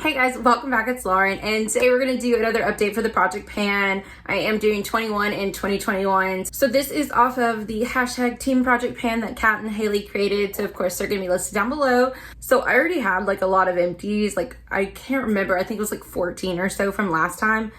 Hey guys, welcome back. It's Lauren, and today we're going to do another update for the project pan. I am doing 21 in 2021. So this is off of the hashtag teamprojectpan that Kat and Haley created. So of course they're going to be listed down below. So I already had like a lot of empties. Like I can't remember. I think it was like 14 or so from last time.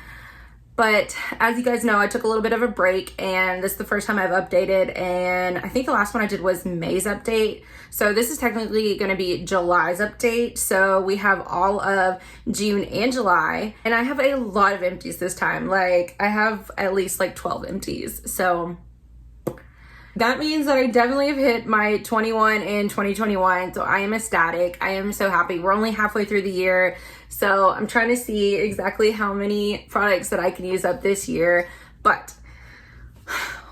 But as you guys know, I took a little bit of a break, and this is the first time I've updated, and I think the last one I did was May's update. So this is technically going to be July's update. So we have all of June and July, and I have a lot of empties this time. Like I have at least like 12 empties. So that means that I definitely have hit my 21 in 2021. So I am ecstatic. I am so happy. We're only halfway through the year. So I'm trying to see exactly how many products that I can use up this year. But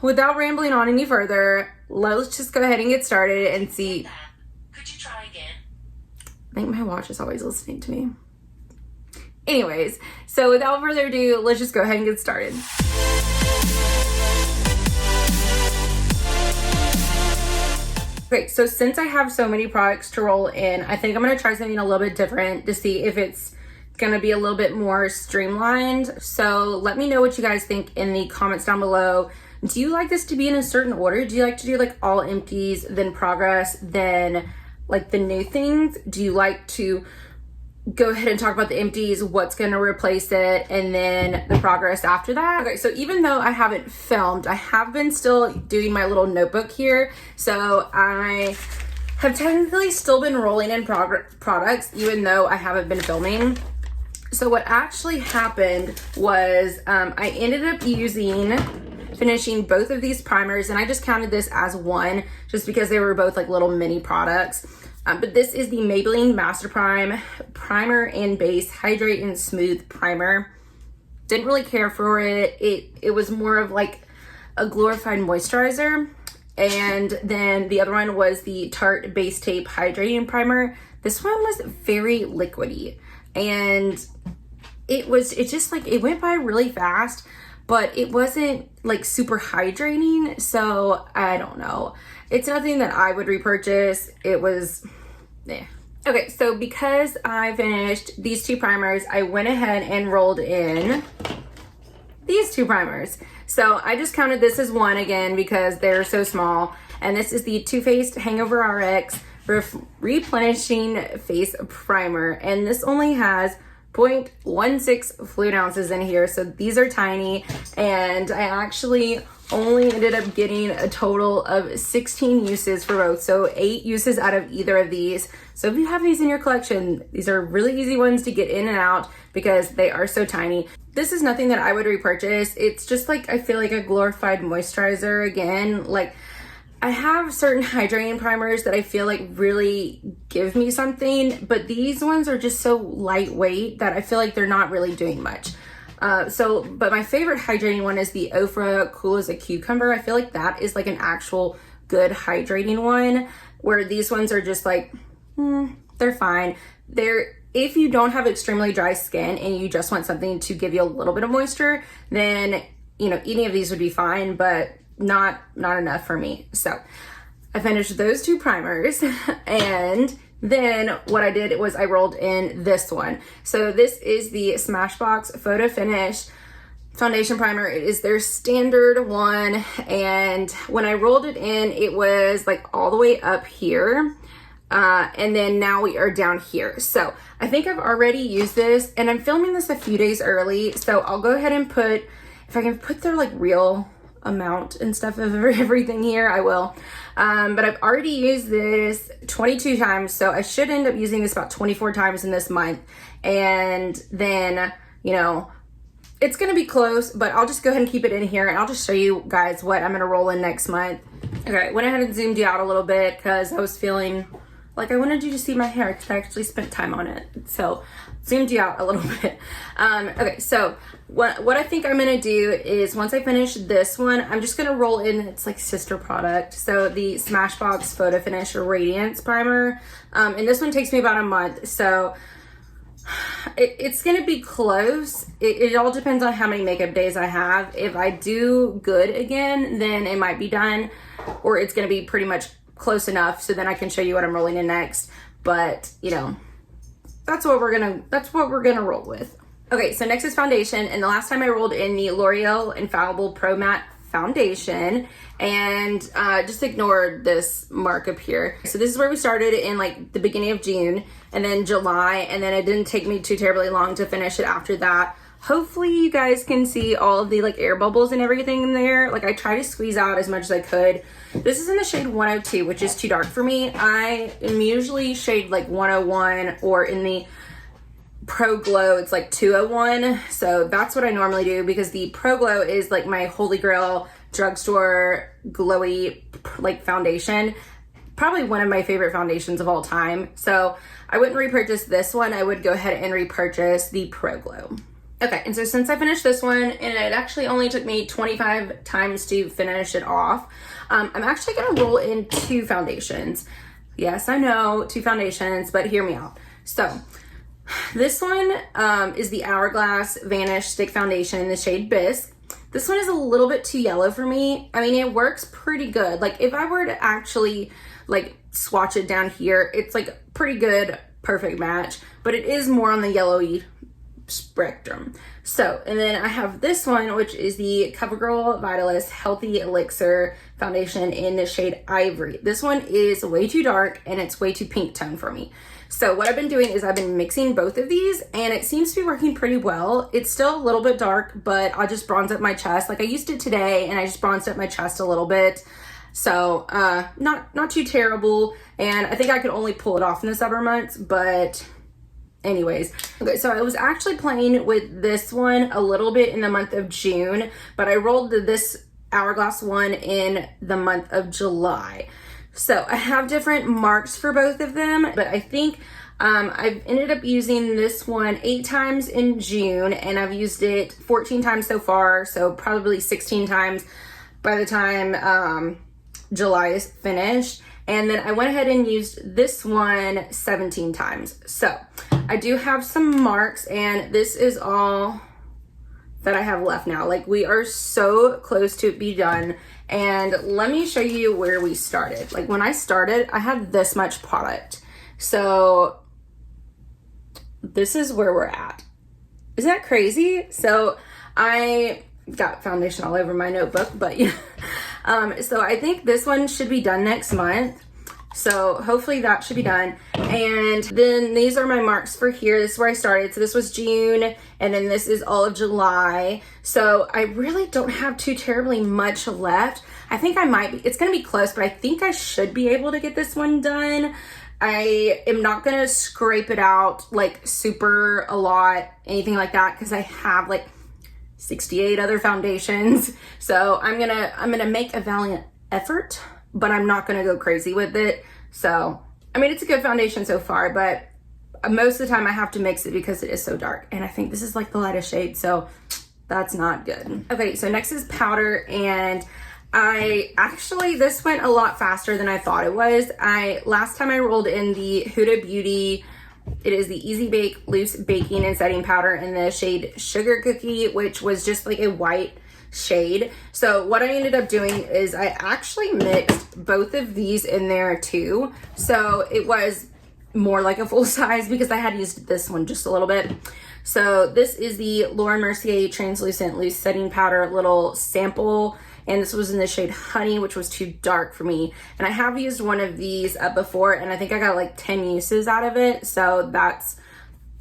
without rambling on any further, let's just go ahead and get started and see. Could you try again? I think my watch is always listening to me. Anyways, so without further ado, let's just go ahead and get started. Great, so since I have so many products to roll in, I think I'm gonna try something a little bit different to see if it's gonna be a little bit more streamlined. So let me know what you guys think in the comments down below. Do you like this to be in a certain order? Do you like to do like all empties, then progress, then like the new things? Do you like to go ahead and talk about the empties, what's going to replace it, and then the progress after that? Okay, so even though I haven't filmed, I have been still doing my little notebook here. So I have technically still been rolling in products, even though I haven't been filming. So what actually happened was I ended up finishing both of these primers, and I just counted this as one just because they were both like little mini products. But this is the Maybelline Master Prime Primer and Base Hydrate and Smooth Primer. Didn't really care for it. It was more of like a glorified moisturizer. And then the other one was the Tarte Base Tape Hydrating Primer. This one was very liquidy, and it just like, it went by really fast, but it wasn't like super hydrating. So I don't know. It's nothing that I would repurchase. It was, yeah. Okay, so because I finished these two primers, I went ahead and rolled in these two primers. So I just counted this as one again because they're so small. And this is the Too Faced Hangover RX Replenishing Face Primer. And this only has 0.16 fluid ounces in here, so these are tiny, and I actually only ended up getting a total of 16 uses for both, so 8 uses out of either of these. So if you have these in your collection, these are really easy ones to get in and out because they are so tiny. This is nothing that I would repurchase. It's just like, I feel like a glorified moisturizer again. Like, I have certain hydrating primers that I feel like really give me something, but these ones are just so lightweight that I feel like they're not really doing much. But my favorite hydrating one is the Ofra Cool as a Cucumber. I feel like that is like an actual good hydrating one, where these ones are just like, they're fine. If you don't have extremely dry skin and you just want something to give you a little bit of moisture, then, you know, any of these would be fine, but not enough for me. So I finished those two primers, and then what I did was I rolled in this one. So this is the Smashbox Photo Finish Foundation Primer. It is their standard one, and when I rolled it in, it was like all the way up here, and then now we are down here. So I think I've already used this, and I'm filming this a few days early, so I'll go ahead and put, if I can put their like real amount and stuff of everything here, I will. But I've already used this 22 times, so I should end up using this about 24 times in this month. And then, you know, it's gonna be close, but I'll just go ahead and keep it in here, and I'll just show you guys what I'm gonna roll in next month. Okay, went ahead and zoomed you out a little bit because I was feeling like I wanted you to see my hair because I actually spent time on it. So zoomed you out a little bit. Okay, so what I think I'm gonna do is, once I finish this one, I'm just gonna roll in its like sister product. So the Smashbox Photo Finish Radiance Primer. And this one takes me about a month. So it's gonna be close. It all depends on how many makeup days I have. If I do good again, then it might be done, or it's gonna be pretty much close enough so then I can show you what I'm rolling in next. But, you know, that's what we're gonna roll with. Okay, so next is foundation, and the last time I rolled in the L'Oreal Infallible Pro Matte Foundation, and just ignored this mark up here. So this is where we started in like the beginning of June, and then July, and then it didn't take me too terribly long to finish it after that. Hopefully you guys can see all of the like air bubbles and everything in there. Like I try to squeeze out as much as I could. This is in the shade 102, which is too dark for me. I am usually shade like 101, or in the Pro Glow it's like 201. So that's what I normally do, because the Pro Glow is like my holy grail drugstore glowy like foundation. Probably one of my favorite foundations of all time. So I wouldn't repurchase this one. I would go ahead and repurchase the Pro Glow. Okay, and so since I finished this one, and it actually only took me 25 times to finish it off, I'm actually gonna roll in 2 foundations. Yes, I know, 2 foundations, but hear me out. So this one is the Hourglass Vanish Stick Foundation in the shade Bisque. This one is a little bit too yellow for me. I mean, it works pretty good. Like if I were to actually like swatch it down here, it's like pretty good, perfect match, but it is more on the yellowy spectrum. So, and then I have this one, which is the Covergirl Vitalist Healthy Elixir Foundation in the shade Ivory. This one is way too dark and it's way too pink tone for me. So what I've been doing is I've been mixing both of these, and it seems to be working pretty well. It's still a little bit dark, but I'll just bronze up my chest. Like I used it today and I just bronzed up my chest a little bit. So not too terrible. And I think I could only pull it off in the summer months, but anyways. Okay, so I was actually playing with this one a little bit in the month of June, but I rolled this Hourglass one in the month of July. So I have different marks for both of them, but I think I've ended up using this one 8 times in June, and I've used it 14 times so far, so probably 16 times by the time July is finished. And then I went ahead and used this one 17 times. So I do have some marks, and this is all that I have left now. Like we are so close to it be done. And let me show you where we started. Like when I started, I had this much product. So this is where we're at. Isn't that crazy? So I got foundation all over my notebook, but yeah. So I think this one should be done next month. So hopefully that should be done. And then these are my marks for here. This is where I started. So this was June, and then this is all of July. So I really don't have too terribly much left. I think I might be, it's gonna be close, but I think I should be able to get this one done. I am not gonna scrape it out like super a lot, anything like that, because I have like 68 other foundations. So I'm gonna make a valiant effort, but I'm not gonna go crazy with it. So, I mean, it's a good foundation so far, but most of the time I have to mix it because it is so dark. And I think this is like the lightest shade, so that's not good. Okay, so next is powder, and this went a lot faster than I thought it was. Last time I rolled in the Huda Beauty, it is the Easy Bake Loose Baking and Setting Powder in the shade Sugar Cookie, which was just like a white shade. So what I ended up doing is I actually mixed both of these in there too. So it was more like a full size because I had used this one just a little bit. So this is the Laura Mercier Translucent Loose Setting Powder little sample, and this was in the shade Honey, which was too dark for me. And I have used one of these before, and I think I got like 10 uses out of it. So that's,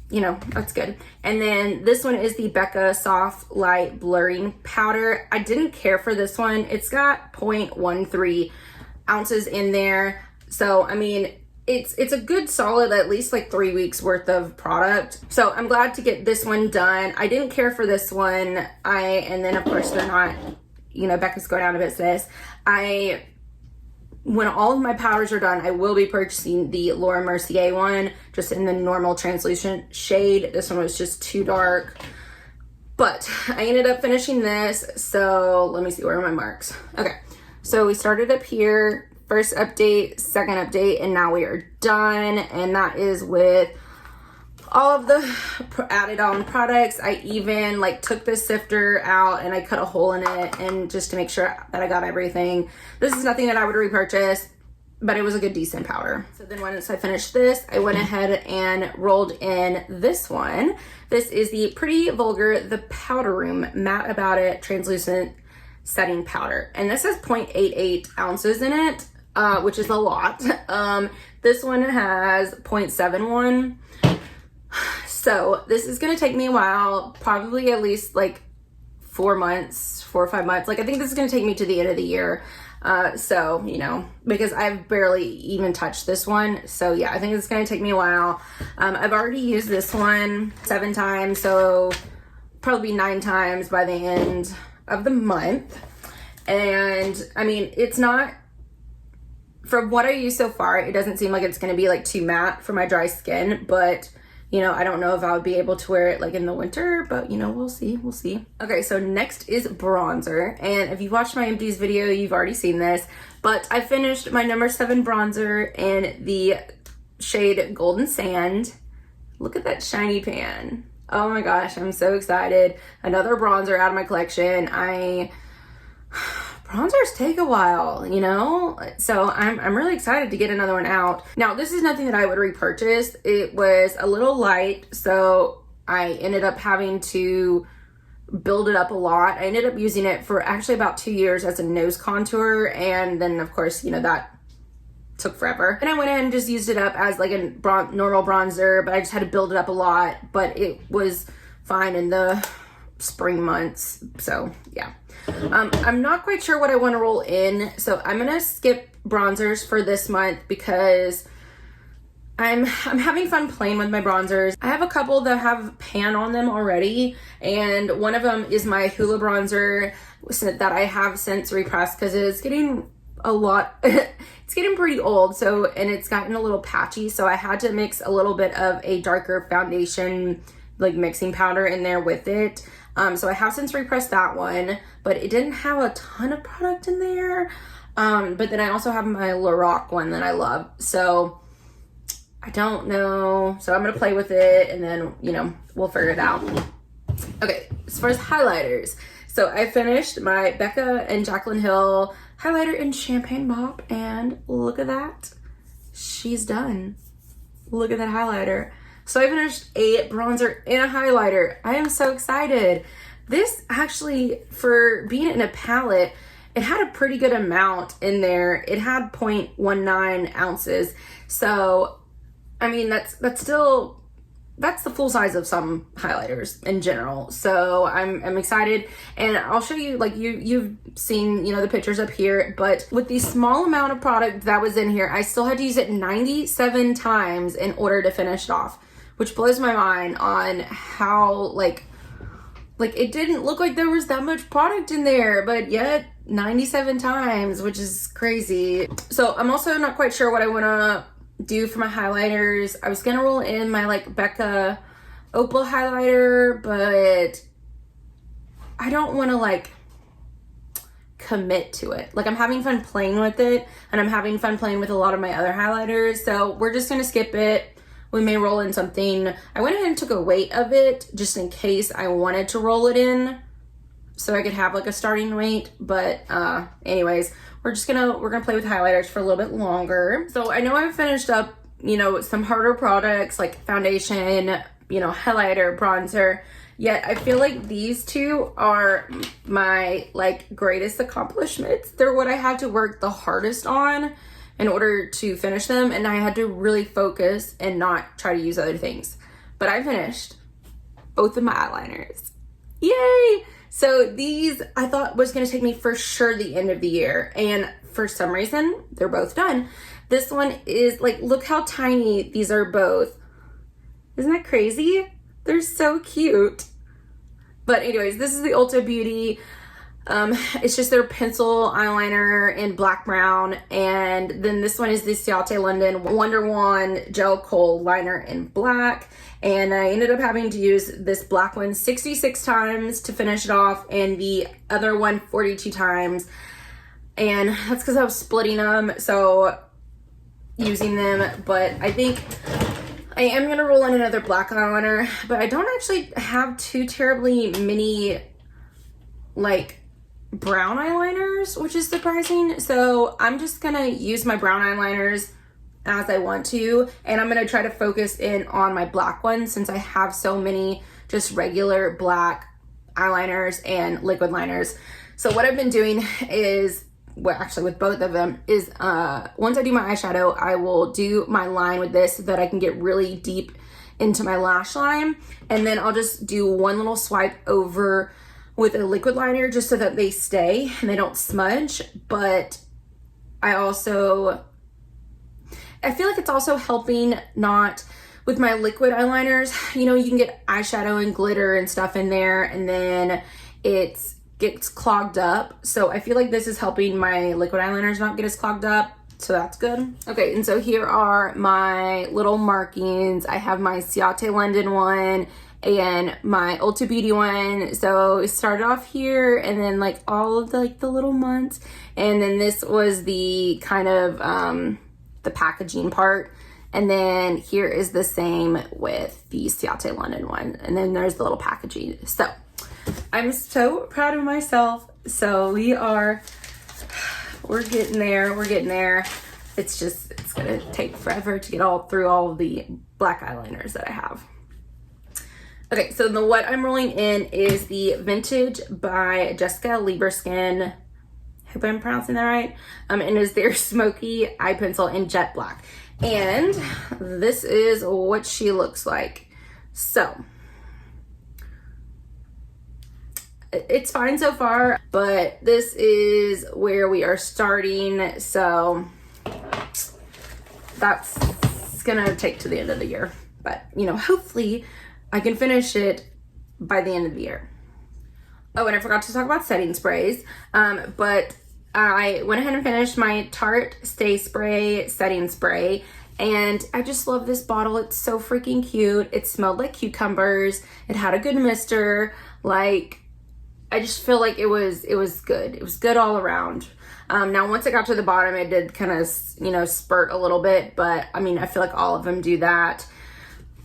you know, that's good. And then this one is the Becca Soft Light Blurring Powder. I didn't care for this one. It's got 0.13 ounces in there. So, I mean, it's a good solid, at least like 3 weeks worth of product. So I'm glad to get this one done. I didn't care for this one. And then of course they're not, you know, Becca's going down a bit, sis. When all of my powders are done, I will be purchasing the Laura Mercier one, just in the normal translucent shade. This one was just too dark. But I ended up finishing this, so let me see, where are my marks? Okay, so we started up here, first update, second update, and now we are done. And that is with all of the added on products. I even like took the sifter out and I cut a hole in it, and just to make sure that I got everything. This is nothing that I would repurchase. but it was a good decent powder. So then once I finished this, I went ahead and rolled in this one. This is the Pretty Vulgar The Powder Room Matte About It Translucent Setting Powder. And this has 0.88 ounces in it, which is a lot. This one has 0.71. So this is gonna take me a while, probably at least like 4 or 5 months. Like I think this is gonna take me to the end of the year. So, you know, because I've barely even touched this one. So yeah, I think it's gonna take me a while. I've already used this one 7 times, so probably 9 times by the end of the month. And I mean, it's not, from what I use so far, it doesn't seem like it's gonna be like too matte for my dry skin, but you know, I don't know if I would be able to wear it like in the winter, but you know, we'll see. Okay, so next is bronzer. And if you've watched my Empties video, you've already seen this, but I finished my number 7 bronzer in the shade Golden Sand. Look at that shiny pan. Oh my gosh, I'm so excited. Another bronzer out of my collection. Bronzers take a while, you know? So I'm really excited to get another one out. Now, this is nothing that I would repurchase. It was a little light, so I ended up having to build it up a lot. I ended up using it for actually about 2 years as a nose contour, and then of course, you know, that took forever. And I went in and just used it up as like a normal bronzer, but I just had to build it up a lot, but it was fine in the spring months. So yeah. I'm not quite sure what I want to roll in, so I'm gonna skip bronzers for this month because I'm having fun playing with my bronzers. I have a couple that have pan on them already, and one of them is my Hoola bronzer that I have since repressed because it's getting a lot it's getting pretty old, so, and it's gotten a little patchy, so I had to mix a little bit of a darker foundation like mixing powder in there with it. So I have since repressed that one, but it didn't have a ton of product in there. But then I also have my Lorac one that I love. So I don't know. So I'm going to play with it and then, you know, we'll figure it out. Okay, as far as highlighters. So I finished my Becca and Jaclyn Hill highlighter in Champagne Mop, and look at that. She's done. Look at that highlighter. So I finished a bronzer and a highlighter. I am so excited. This actually, for being in a palette, it had a pretty good amount in there. It had 0.19 ounces. So, I mean, that's still, that's the full size of some highlighters in general. So I'm excited, and I'll show you, like you've seen, you know, the pictures up here, but with the small amount of product that was in here, I still had to use it 97 times in order to finish it off, which blows my mind on how like it didn't look like there was that much product in there, but yet 97 times, which is crazy. So I'm also not quite sure what I want to do for my highlighters. I was gonna roll in my like Becca Opal highlighter, but I don't want to like commit to it. Like, I'm having fun playing with it, and I'm having fun playing with a lot of my other highlighters, so we're just gonna skip it. We may roll in something. I went ahead and took a weight of it just in case I wanted to roll it in, so I could have like a starting weight. But anyways, we're gonna play with highlighters for a little bit longer. So I know I've finished up, you know, some harder products like foundation, you know, highlighter, bronzer, yet I feel like these two are my like greatest accomplishments. They're what I had to work the hardest on in order to finish them, and I had to really focus and not try to use other things. But I finished both of my eyeliners. Yay! So these I thought was gonna take me for sure the end of the year, and for some reason they're both done. This one is like, look how tiny these are both. Isn't that crazy? They're so cute. But anyways, this is the Ulta Beauty. It's just their pencil eyeliner in black brown, and then this one is the Ciate London Wonder Wand gel kohl liner in black, and I ended up having to use this black one 66 times to finish it off, and the other one 42 times, and that's because I was splitting them, so using them. But I think I am gonna roll in another black eyeliner, but I don't actually have too terribly many like brown eyeliners, which is surprising. So I'm just gonna use my brown eyeliners as I want to, and I'm gonna try to focus in on my black ones since I have so many just regular black eyeliners and liquid liners. So what I've been doing is, well, actually with both of them, is once I do my eyeshadow, I will do my line with this so that I can get really deep into my lash line, and then I'll just do one little swipe over with a liquid liner just so that they stay and they don't smudge. But I feel like it's also helping not with my liquid eyeliners. You know, you can get eyeshadow and glitter and stuff in there, and then it gets clogged up. So I feel like this is helping my liquid eyeliners not get as clogged up. So that's good. Okay, and so here are my little markings. I have my Ciate London one and my Ulta Beauty one. So it started off here, and then like all of the little months, and then this was the kind of the packaging part, and then here is the same with the Ciate London one, and then there's the little packaging. So I'm so proud of myself. So we're getting there. It's gonna take forever to get through all of the black eyeliners that I have. Okay, so what I'm rolling in is the Vintage by Jessica Lieberskin. Hope I'm pronouncing that right. And it is their smoky eye pencil in jet black. And this is what she looks like. So it's fine so far, but this is where we are starting. So that's gonna take to the end of the year. But, you know, hopefully I can finish it by the end of the year. Oh, and I forgot to talk about setting sprays. But I went ahead and finished my Tarte Stay Spray setting spray. And I just love this bottle. It's so freaking cute. It smelled like cucumbers. It had a good mister. Like, I just feel like it was good. It was good all around. Now, once it got to the bottom, it did kind of, you know, spurt a little bit. But, I mean, I feel like all of them do that.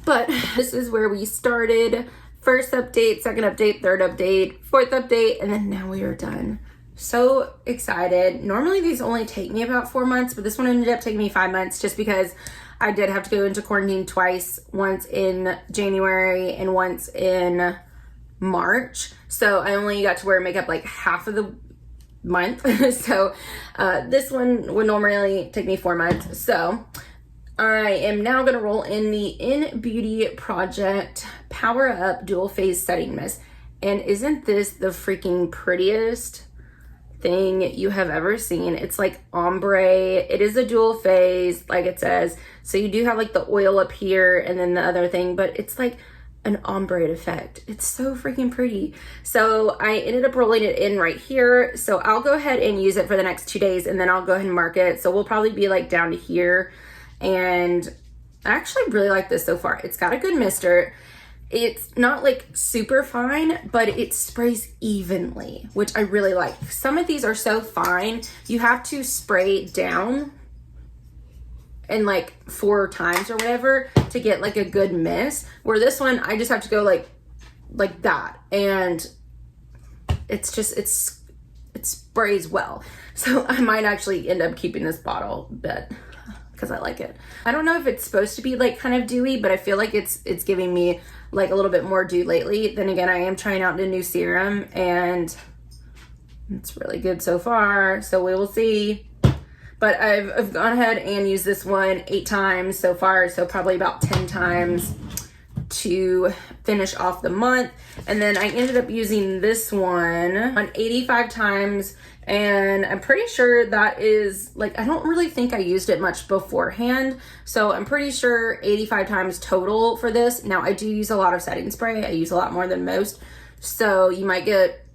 But this is where we started. First update, second update, third update, fourth update, and then now we are done. So excited. Normally these only take me about 4 months, but this one ended up taking me 5 months just because I did have to go into quarantine twice, once in January and once in March. So I only got to wear makeup like half of the month. So this one would normally take me 4 months. So I am now going to roll in the In Beauty Project Power Up Dual Phase Setting Mist. And isn't this the freaking prettiest thing you have ever seen? It's like ombre. It is a dual phase, like it says. So you do have like the oil up here and then the other thing, but it's like an ombre effect. It's so freaking pretty. So I ended up rolling it in right here. So I'll go ahead and use it for the next 2 days, and then I'll go ahead and mark it. So we'll probably be like down to here. And I actually really like this so far. It's got a good mister. It's not like super fine, but it sprays evenly, which I really like. Some of these are so fine, you have to spray down and like 4 times or whatever to get like a good mist. Where this one, I just have to go like that, and it's just, it sprays well. So I might actually end up keeping this bottle, but because I like it. I don't know if it's supposed to be like kind of dewy, but I feel like it's giving me like a little bit more dew lately. Then again, I am trying out a new serum and it's really good so far. So we will see. But I've gone ahead and used this one 8 times so far. So probably about 10 times to finish off the month. And then I ended up using this one on 85 times. And I'm pretty sure that is like, I don't really think I used it much beforehand. So I'm pretty sure 85 times total for this. Now I do use a lot of setting spray. I use a lot more than most. So you might get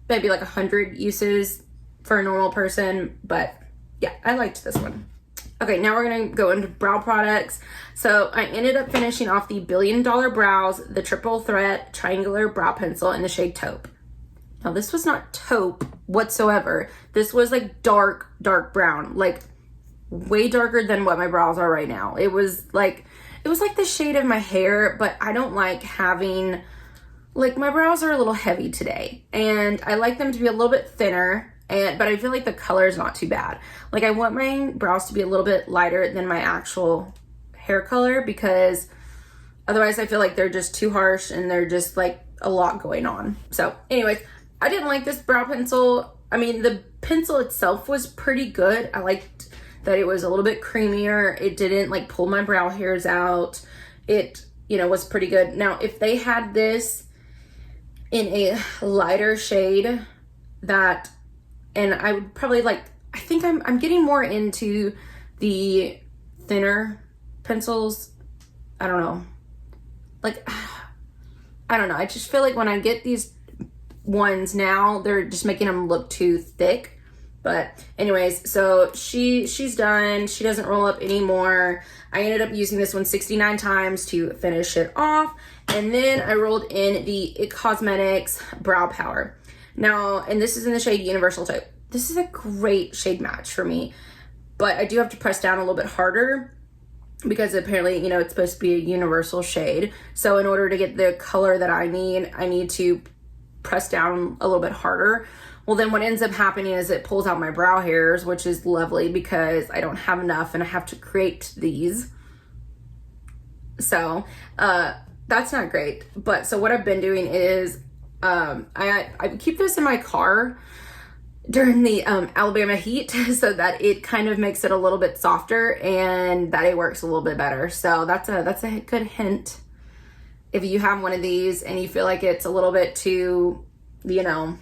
maybe like 100 uses for a normal person. But yeah, I liked this one. Okay, now we're gonna go into brow products. So I ended up finishing off the Billion Dollar Brows, the Triple Threat Triangular Brow Pencil in the shade Taupe. Now this was not taupe whatsoever. This was like dark brown, like way darker than what my brows are right now. It was like the shade of my hair, but I don't like having like my brows are a little heavy today and I like them to be a little bit thinner, but I feel like the color is not too bad. Like I want my brows to be a little bit lighter than my actual hair color, because otherwise I feel like they're just too harsh and they're just like a lot going on. So anyways, I didn't like this brow pencil. I mean, the pencil itself was pretty good. I liked that it was a little bit creamier. It didn't like pull my brow hairs out. It, you know, was pretty good. Now, if they had this in a lighter shade, that, and I would probably like, I think I'm getting more into the thinner pencils. I don't know. Like, I don't know. I just feel like when I get these ones now, they're just making them look too thick. But anyways, so she's done. She doesn't roll up anymore. I ended up using this one 69 times to finish it off. And then I rolled in the It Cosmetics Brow Power. Now, and this is in the shade Universal Taupe. This is a great shade match for me, but I do have to press down a little bit harder because apparently, you know, it's supposed to be a universal shade. So in order to get the color that I need to press down a little bit harder. Well, then what ends up happening is it pulls out my brow hairs, which is lovely because I don't have enough and I have to create these. So that's not great. But so what I've been doing is I keep this in my car during the Alabama heat so that it kind of makes it a little bit softer and that it works a little bit better. So that's a good hint. If you have one of these and you feel like it's a little bit too, you know,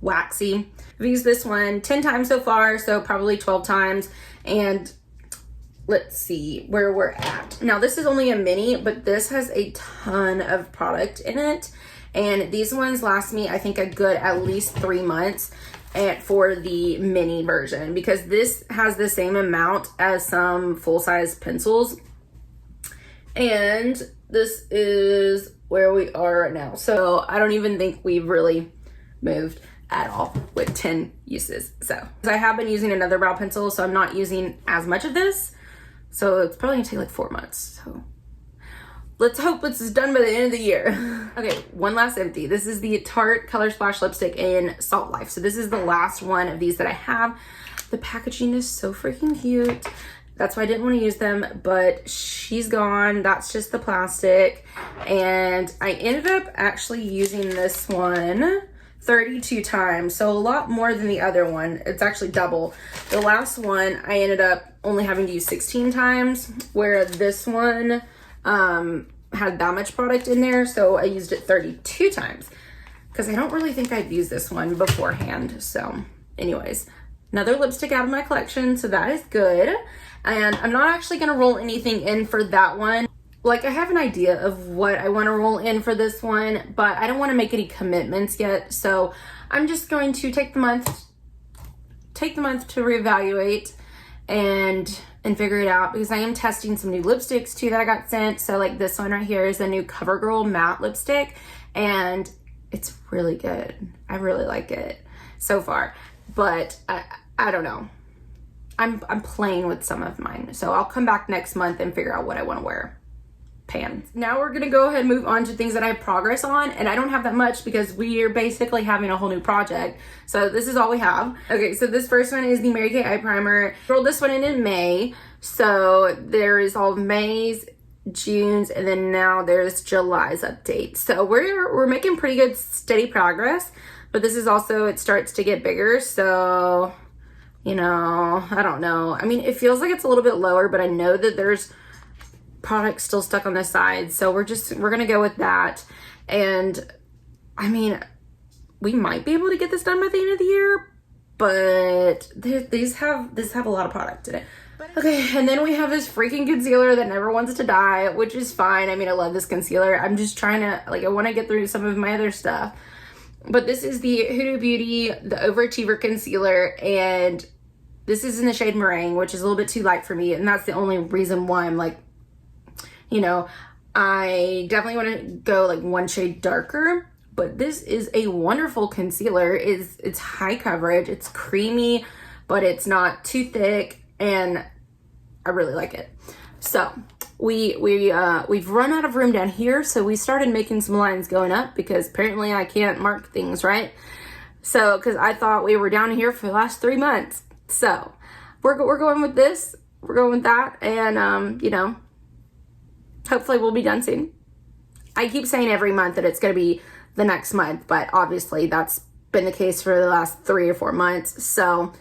waxy. I've used this one 10 times so far, so probably 12 times. And let's see where we're at. Now this is only a mini, but this has a ton of product in it. And these ones last me, I think, a good at least 3 months for the mini version, because this has the same amount as some full-size pencils. And this is where we are right now. So I don't even think we've really moved at all with 10 uses. So I have been using another brow pencil, so I'm not using as much of this. So it's probably gonna take like 4 months. So let's hope this is done by the end of the year. Okay, one last empty. This is the Tarte Color Splash Lipstick in Salt Life. So this is the last one of these that I have. The packaging is so freaking cute. That's why I didn't want to use them, but she's gone. That's just the plastic. And I ended up actually using this one 32 times, so a lot more than the other one. It's actually double. The last one I ended up only having to use 16 times, where this one had that much product in there, so I used it 32 times because I don't really think I've used this one beforehand. So anyways, another lipstick out of my collection, so that is good. And I'm not actually going to roll anything in for that one. Like, I have an idea of what I want to roll in for this one, but I don't want to make any commitments yet. So I'm just going to take the month to reevaluate and figure it out, because I am testing some new lipsticks too that I got sent. So like this one right here is the new Covergirl matte lipstick, and it's really good. I really like it so far, but I don't know. I'm playing with some of mine. So I'll come back next month and figure out what I want to wear. Pans. Now we're gonna go ahead and move on to things that I have progress on, and I don't have that much because we are basically having a whole new project. So this is all we have. Okay, so this first one is the Mary Kay Eye Primer. I rolled this one in May. So there is all of May's, June's, and then now there's July's update. So we're making pretty good steady progress, but this is also, it starts to get bigger. So, you know, I don't know. I mean, it feels like it's a little bit lower, but I know that there's product still stuck on the side, so we're gonna go with that. And I mean, we might be able to get this done by the end of the year, but these have a lot of product in it. Okay, and then we have this freaking concealer that never wants to die, which is fine. I mean, I love this concealer. I'm just trying to, like, I want to get through some of my other stuff. But this is the Huda Beauty, the Overachiever Concealer, and this is in the shade Meringue, which is a little bit too light for me, and that's the only reason why I'm like, you know, I definitely want to go like one shade darker, but this is a wonderful concealer. It's high coverage, it's creamy, but it's not too thick, and I really like it. So we've run out of room down here, so we started making some lines going up because apparently I can't mark things right. So, because I thought we were down here for the last 3 months. So, we're going with this. We're going with that, and you know, hopefully we'll be done soon. I keep saying every month that it's going to be the next month, but obviously that's been the case for the last 3 or 4 months. So,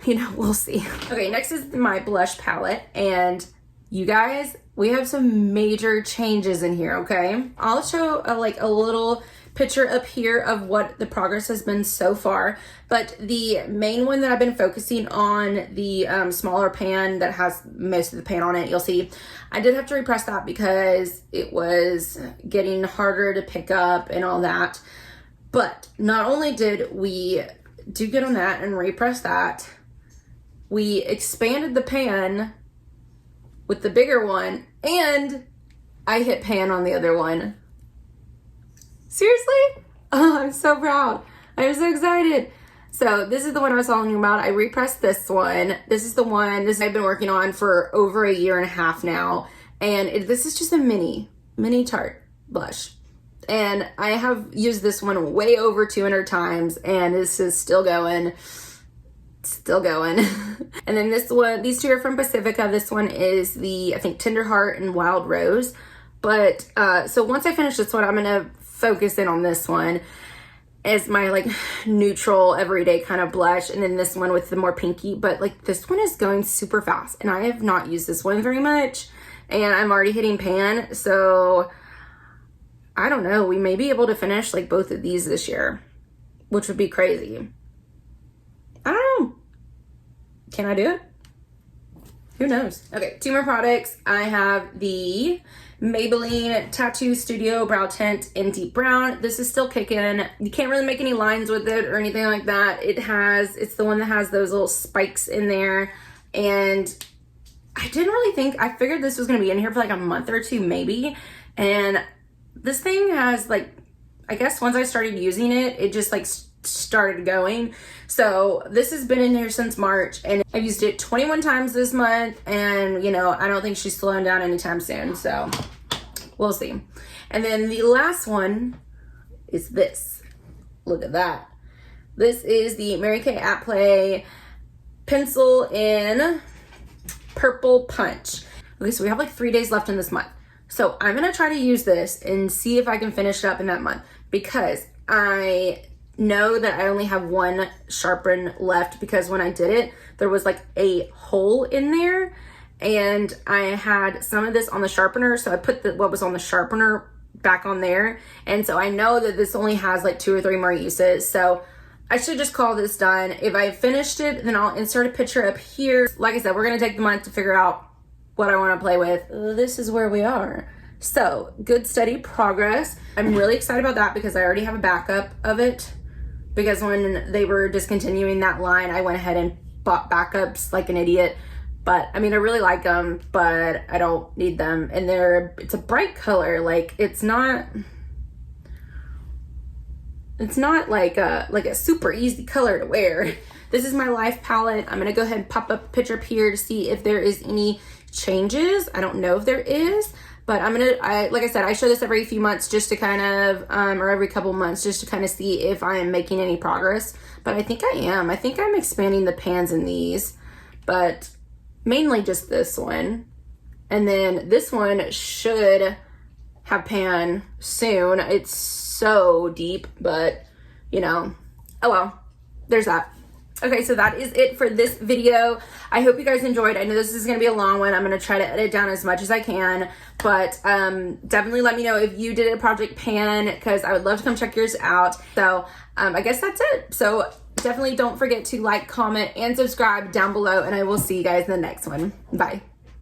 you know, we'll see. Okay, next is my blush palette, and you guys, we have some major changes in here, okay? I'll show a little picture up here of what the progress has been so far, but the main one that I've been focusing on, the smaller pan that has most of the pan on it, you'll see, I did have to repress that because it was getting harder to pick up and all that. But not only did we do good on that and repress that, we expanded the pan with the bigger one, and I hit pan on the other one. Seriously? Oh, I'm so proud. I'm so excited. So this is the one I was telling you about. I repressed this one. This is the one I've been working on for over 1.5 years now. And this is just a mini Tarte blush. And I have used this one way over 200 times, and this is still going. And then this one, these two are from Pacifica. This one is the, I think, Tender Heart and Wild Rose. But so once I finish this one, I'm gonna focus in on this one as my like neutral everyday kind of blush, and then this one with the more pinky. But like this one is going super fast, and I have not used this one very much, and I'm already hitting pan. So I don't know, we may be able to finish like both of these this year, which would be crazy. I don't know. Can I do it? Who knows? Okay, 2 more products. I have the Maybelline Tattoo Studio Brow Tint in Deep Brown. This is still kicking. You can't really make any lines with it or anything like that. It's the one that has those little spikes in there. And I didn't really think, I figured this was going to be in here for like a month or 2 maybe. And this thing has like, I guess once I started using it, it just like started going. So this has been in here since March, and I've used it 21 times this month, and you know, I don't think she's slowing down anytime soon, so we'll see. And then the last one is this. Look at that. This is the Mary Kay at Play pencil in Purple Punch. Okay, so we have like 3 days left in this month, so I'm gonna try to use this and see if I can finish it up in that month, because I know that I only have 1 sharpen left, because when I did it, there was like a hole in there, and I had some of this on the sharpener, so I put what was on the sharpener back on there, and so I know that this only has like 2 or 3 more uses, so I should just call this done. If I finished it, then I'll insert a picture up here. Like I said, we're gonna take the month to figure out what I want to play with. This is where we are. So good, steady progress. I'm really excited about that because I already have a backup of it. Because when they were discontinuing that line, I went ahead and bought backups like an idiot. But I mean, I really like them, but I don't need them. And it's a bright color. Like it's not like a super easy color to wear. This is my Life palette. I'm gonna go ahead and pop up a picture up here to see if there is any changes. I don't know if there is, but like I said, I show this every few months just to kind of, or every couple months just to kind of see if I am making any progress. But I think I am. I think I'm expanding the pans in these, but mainly just this one. And then this one should have pan soon. It's so deep, but you know, oh well, there's that. Okay, so that is it for this video. I hope you guys enjoyed. I know this is going to be a long one. I'm going to try to edit down as much as I can, but definitely let me know if you did a project pan, because I would love to come check yours out. So I guess that's it. So definitely don't forget to like, comment, and subscribe down below, and I will see you guys in the next one. Bye.